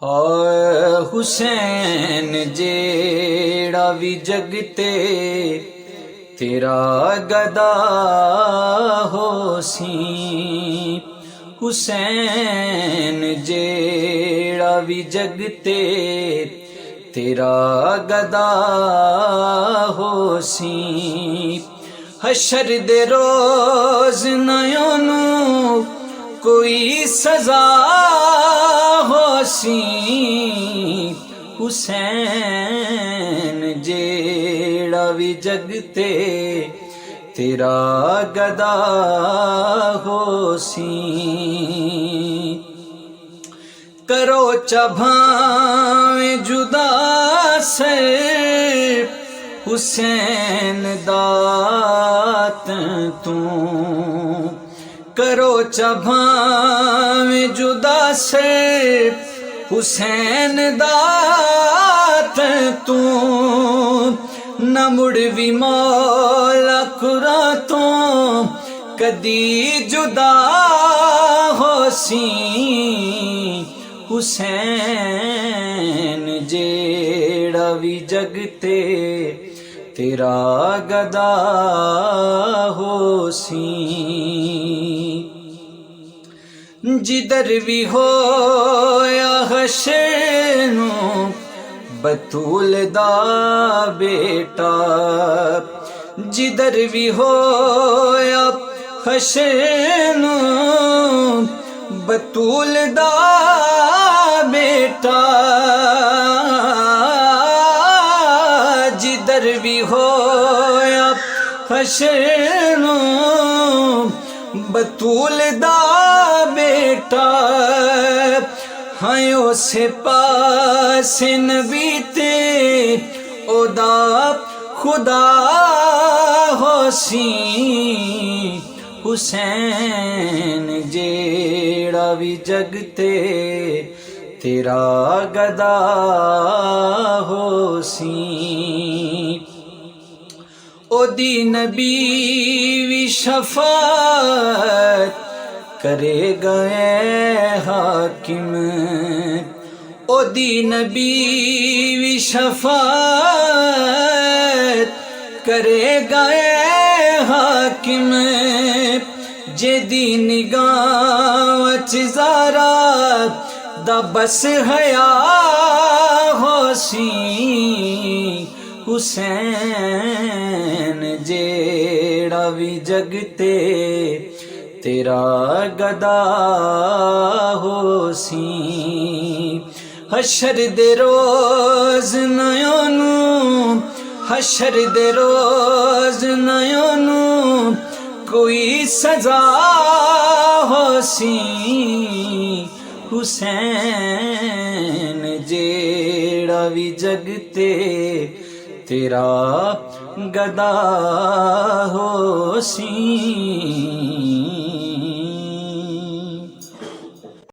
हाय हुसैन जेड़ा भी जगते तेरा गदा होसी। हुसैन जेड़ा भी जगते तेरा गदा होसी। हशर दे रोज नयोनू कोई सजा होसी। हुसैन जेड़ा भी जगते तेरा गदा होसी। करो चभावे जुदा से हुसैन दात तू। करो चभावे जुदा से हुसैन दात तू। न मुड़ भी मौला खुरा तो कदी जुदा होसी। हुसैन जेड़ा भी जगते तेरा गदा होसी। जिधर भी हो या हशेनू बतूल दा बेटा। जिधर भी हो या हशेनू बतूल दा बेटा। जिधर भी हो या हशेनू बतूल दा बेटा। हायो से पास नबी ते ओदा खुदा होसी। हुसैन जेड़ा भी जगते तेरा गदा होसी। ओदी नबी भी शफात करे गए हाकिम। ओदी नबी भी शफात करे गए हाकिम। जेदी निगाह च ज़ारा दा बस हया होसी। हुसैन जेड़ा भी जगते तेरा गदा होसी। हशर दे रोज नयोनू हशर दे रोज नयोनू कोई सजा होसी। हुसैन जेड़ा भी जगते तेरा गदा होसी।